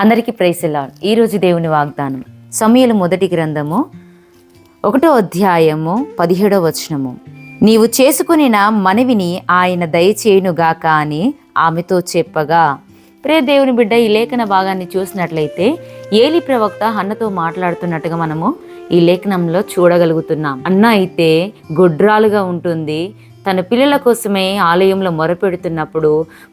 అందరికీ praise the lord. ఈరోజు దేవుని వాగ్దానం సమూయేలు మొదటి గ్రంథము 1వ అధ్యాయము 17వ వచనము. నీవు చేసుకునిన మనవిని ఆయన దయచేయునుగాక అని ఆమెతో చెప్పగా. ప్రియ దేవుని బిడ్డ, ఈ లేఖన భాగాన్ని చూసినట్లయితే ఏలి ప్రవక్త హన్నతో మాట్లాడుతున్నట్టుగా మనము ఈ లేఖనంలో చూడగలుగుతున్నాం. అన్న అయితే గొడ్రాలుగా ఉంటుంది. తన పిల్లల కోసమే ఆలయంలో మొరపెడుతున్నప్పుడు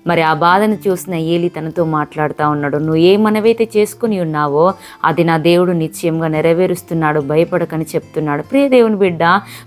మరి ఆ బాధను చూసిన ఏలి తనతో మాట్లాడుతూ ఉన్నాడు. నువ్వు ఏ మనవైతే చేసుకుని ఉన్నావో అది నా దేవుడు నిశ్చయంగా నెరవేరుస్తున్నాడు, భయపడకని చెప్తున్నాడు. ప్రియ దేవుని బిడ్డ,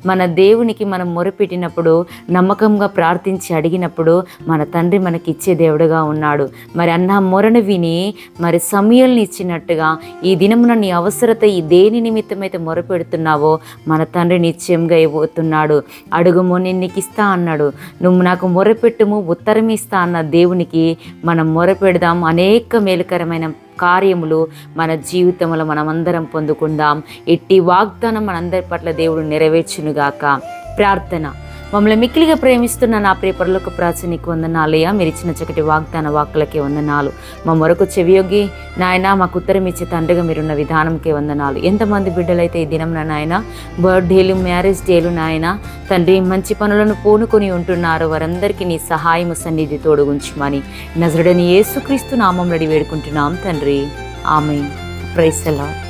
మన దేవునికి మనం మొరపెట్టినప్పుడు, నమ్మకంగా ప్రార్థించి అడిగినప్పుడు మన తండ్రి మనకి ఇచ్చే దేవుడుగా ఉన్నాడు. మరి అన్న మొరను విని మరి సమూయేలుని ఇచ్చినట్టుగా ఈ దినమున నీ అవసరత ఈ దేని నిమిత్తమైతే మొరపెడుతున్నావో మన తండ్రి నిశ్చయంగా ఇవ్వబోతున్నాడు. అడుగుము నేను నీకు ఇస్తా అన్నాడు. నువ్వు నాకు మొరపెట్టుము ఉత్తరం ఇస్తా అన్న దేవునికి మనం మొరపెడదాం. అనేక మేలుకరమైన కార్యములు మన జీవితంలో మనమందరం పొందుకుందాం. ఎట్టి వాగ్దానం మనందరి పట్ల దేవుడు నెరవేర్చునుగాక. ప్రార్థన. మమ్మల్ని మిక్కిలిగా ప్రేమిస్తున్న నా ప్రియ పరలోక ప్రార్థన నీకు వందనాలయ్యా. మీరు ఇచ్చిన చక్కటి వాగ్దాన వాక్కులకే వందనాలు. మా మొరకు చెవియొగ్గి నాయన మాకు ఉత్తరం ఇచ్చే తండ్రిగా మీరున్న విధానంకే వందనాలు. ఎంతమంది బిడ్డలైతే ఈ దినం నాయన బర్త్డేలు, మ్యారేజ్ డేలు నాయన తండ్రి మంచి పనులను పూనుకొని ఉంటున్నారు, వారందరికీ నీ సహాయము సన్నిధి తోడుగుంచుమని నజరుడని యేసుక్రీస్తు నామములో వేడుకుంటున్నాం తండ్రి. ఆమేన్. Praise the lord.